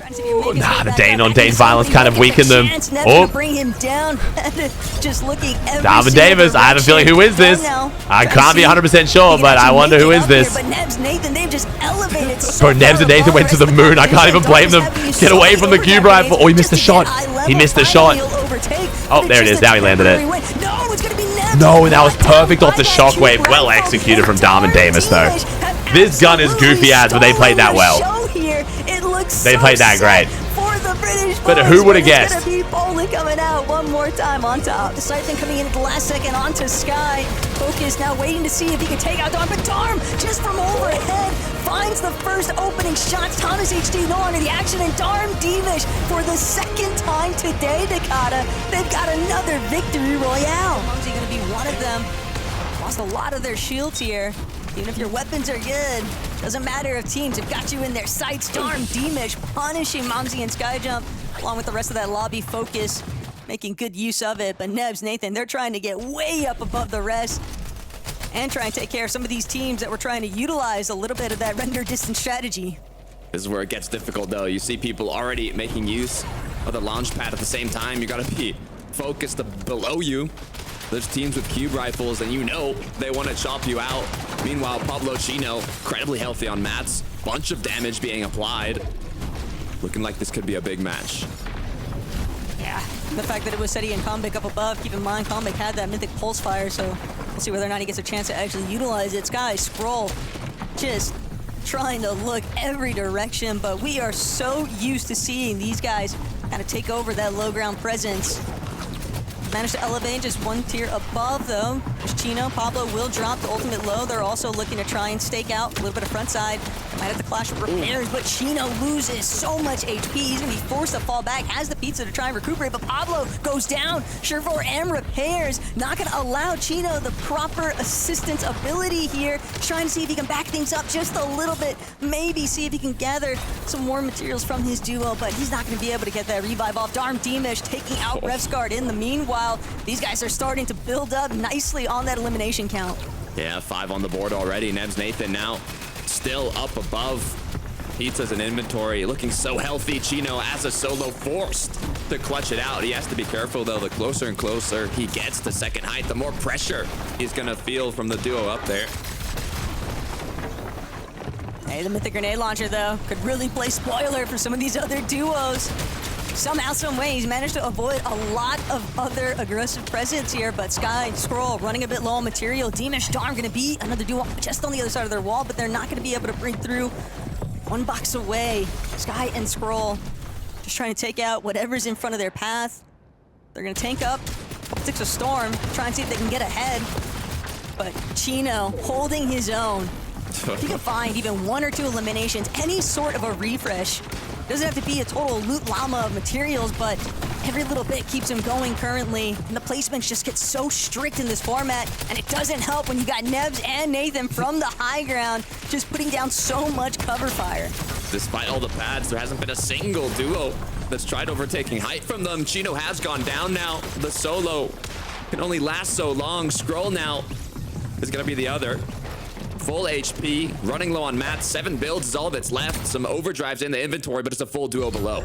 Nah, the Dane on Dane violence kind of weakened them. Oh, bring him down. Just looking Darm and Davis. I have a feeling who is this? I can't be 100% sure, but I wonder who is this. But Nebs Nathan, they've just elevated. Bro, Nebs and Nathan went to the moon. I can't even blame them. Get away from the cube rifle. Oh, he missed the shot. He missed the shot. Oh, there it is. Now he landed it. No, and that was perfect off the shockwave. Well executed from Darm and Davis, though. This gun is goofy ass, but they played that well. They played that great. But who would have guessed? Bowling coming out one more time on top. The Siphon coming in at the last second onto Sky. Focus now waiting to see if he can take out Darm, but Darm just from overhead finds the first opening shots. Thomas HD no longer the action, and Darm Demish for the second time today, Dakota. They've got another victory royale. Mumsy gonna be one of them. Lost a lot of their shields here. Even if your weapons are good, doesn't matter if teams have got you in their sights. Darm Demish punishing Mumsy and Skyjump, along with the rest of that lobby. Focus making good use of it, but Nebs, Nathan, they're trying to get way up above the rest and try and take care of some of these teams that were trying to utilize a little bit of that render distance strategy. This is where it gets difficult, though. You see people already making use of the launch pad at the same time. You gotta be focused below you. There's teams with cube rifles, and you know they want to chop you out. Meanwhile, Pablo Chino, incredibly healthy on mats. Bunch of damage being applied. Looking like this could be a big match. Yeah, the fact that it was Seti and Combik up above, keep in mind Combik had that mythic pulse fire, so we'll see whether or not he gets a chance to actually utilize it. Sky, Scroll, just trying to look every direction, but we are so used to seeing these guys kind of take over that low ground presence. Managed to elevate just one tier above, though. There's Chino. Pablo will drop the ultimate low. They're also looking to try and stake out a little bit of front side. Might have to clash with repairs, but Chino loses so much HP. He's going to be forced to fall back. Has the pizza to try and recuperate, but Pablo goes down. Sure and repairs. Not going to allow Chino the proper assistance ability here. Trying to see if he can back things up just a little bit. Maybe see if he can gather some more materials from his duo, but he's not going to be able to get that revive off. Darm Demish taking out Revsguard in the meanwhile. These guys are starting to build up nicely on that elimination count. Yeah, 5 on the board already. Nebs Nathan now still up above. Pizzas and inventory looking so healthy. Chino as a solo forced to clutch it out. He has to be careful though. The closer and closer he gets to second height, the more pressure he's gonna feel from the duo up there. Hey, the Mythic Grenade Launcher though could really play spoiler for some of these other duos. Somehow, some way, he's managed to avoid a lot of other aggressive presence here, but Sky and Scroll running a bit low on material. Demish, Darm gonna be another duo just on the other side of their wall, but they're not gonna be able to break through. One box away, Sky and Scroll just trying to take out whatever's in front of their path. They're gonna tank up, Six a Storm, try and see if they can get ahead. But Chino holding his own. If you can find even 1 or 2 eliminations, any sort of a refresh, doesn't have to be a total loot llama of materials, but every little bit keeps him going currently. And the placements just get so strict in this format, and it doesn't help when you got Nebs and Nathan from the high ground, just putting down so much cover fire. Despite all the pads, there hasn't been a single duo that's tried overtaking height from them. Chino has gone down now. The solo can only last so long. Scroll now is gonna be the other. Full HP, running low on mats, 7 builds is all that's left. Some overdrives in the inventory, but it's a full duo below.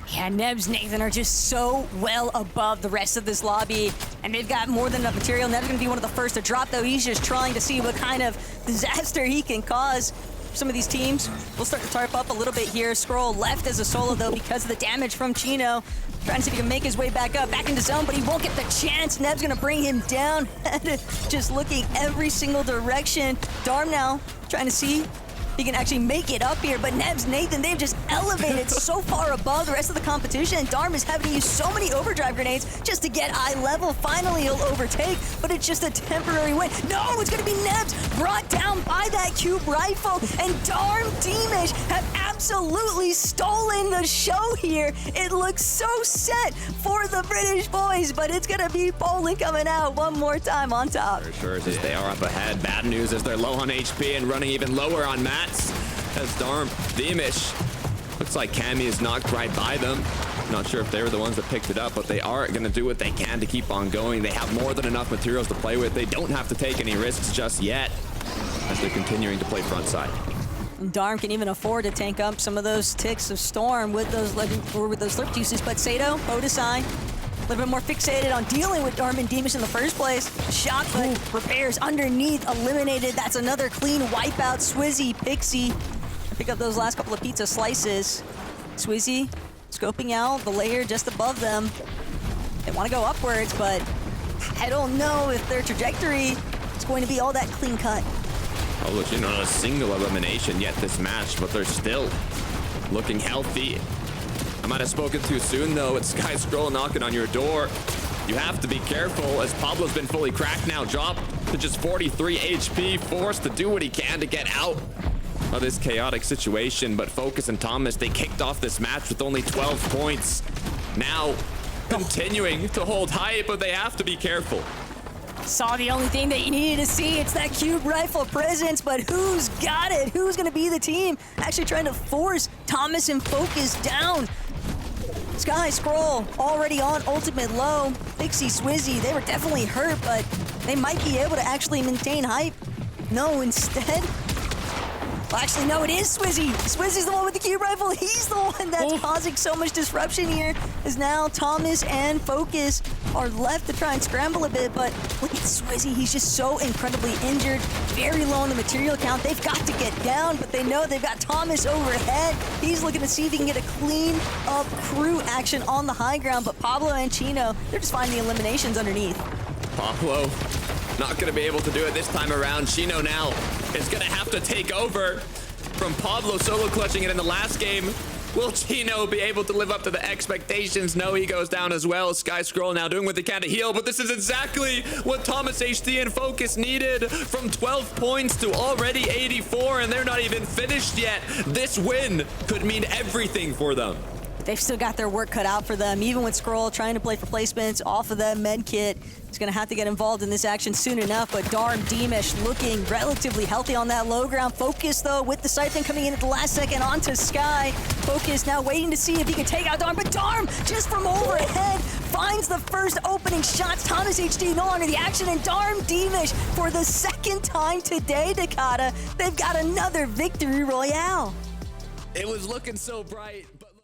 Yeah, Nebs, Nathan are just so well above the rest of this lobby, and they've got more than enough material. Nebs gonna be one of the first to drop, though. He's just trying to see what kind of disaster he can cause. Some of these teams will start to tarp up a little bit here. Scroll left as a solo, though, because of the damage from Chino. Trying to see if he can make his way back up, back into zone, but he won't get the chance. Neb's gonna bring him down. Just looking every single direction. Darm now trying to see if he can actually make it up here, but Nebs, Nathan, they've just elevated so far above the rest of the competition. Darm is having to use so many overdrive grenades just to get eye level. Finally, he'll overtake, but it's just a temporary win. No, it's gonna be Nebs brought down by that cube rifle, and Darm Demish have absolutely stolen the show here. It looks so set for the British boys, but it's gonna be Poland coming out one more time on top. For sure, as they are up ahead. Bad news as they're low on HP and running even lower on mats. As Darm Demish looks like Cammy is knocked right by them. Not sure if they were the ones that picked it up, but they are going to do what they can to keep on going. They have more than enough materials to play with. They don't have to take any risks just yet as they're continuing to play front side. And Darm can even afford to tank up some of those ticks of Storm with those slip juices, but Sato, Odesai, a little bit more fixated on dealing with Darm and Demus in the first place. Shotgun repairs underneath, eliminated. That's another clean wipeout. Swizzy, Pixie, pick up those last couple of pizza slices. Swizzy scoping out the layer just above them. They want to go upwards, but I don't know if their trajectory is going to be all that clean cut. Oh, look, not a single elimination yet this match, but they're still looking healthy. I might have spoken too soon, though. It's Sky Scroll knocking on your door. You have to be careful, as Pablo's been fully cracked now. Dropped to just 43 HP, forced to do what he can to get out of this chaotic situation. But Focus and Thomas, they kicked off this match with only 12 points. Now, continuing to hold hype, but they have to be careful. Saw the only thing that you needed to see. It's that cube rifle presence, but who's got it? Who's going to be the team actually trying to force Thomas and Focus down? Sky Scroll already on ultimate low. Pixie, Swizzy, they were definitely hurt, but they might be able to actually maintain hype. No, instead... Well, actually, no, it is Swizzy. Swizzy's the one with the cube rifle. He's the one that's causing so much disruption here, as now Thomas and Focus are left to try and scramble a bit, but look at Swizzy. He's just so incredibly injured, very low on the material count. They've got to get down, but they know they've got Thomas overhead. He's looking to see if he can get a clean up crew action on the high ground, but Pablo and Chino, they're just finding the eliminations underneath. Pablo not going to be able to do it this time around. Chino now is going to have to take over from Pablo solo clutching it in the last game. Will Chino be able to live up to the expectations? No, he goes down as well. Sky Scroll now doing what they can to heal, but this is exactly what Thomas HD and Focus needed. From 12 points to already 84, and they're not even finished yet. This win could mean everything for them. They've still got their work cut out for them, even with Scroll trying to play for placements off of that med kit. He's going to have to get involved in this action soon enough, but Darm, Deemish looking relatively healthy on that low ground. Focus, though, with the siphon coming in at the last second onto Sky. Focus now waiting to see if he can take out Darm, but Darm, just from overhead, finds the first opening shots. Thomas HD no longer the action, and Darm, Deemish, for the second time today, Dakota, they've got another victory royale. It was looking so bright, but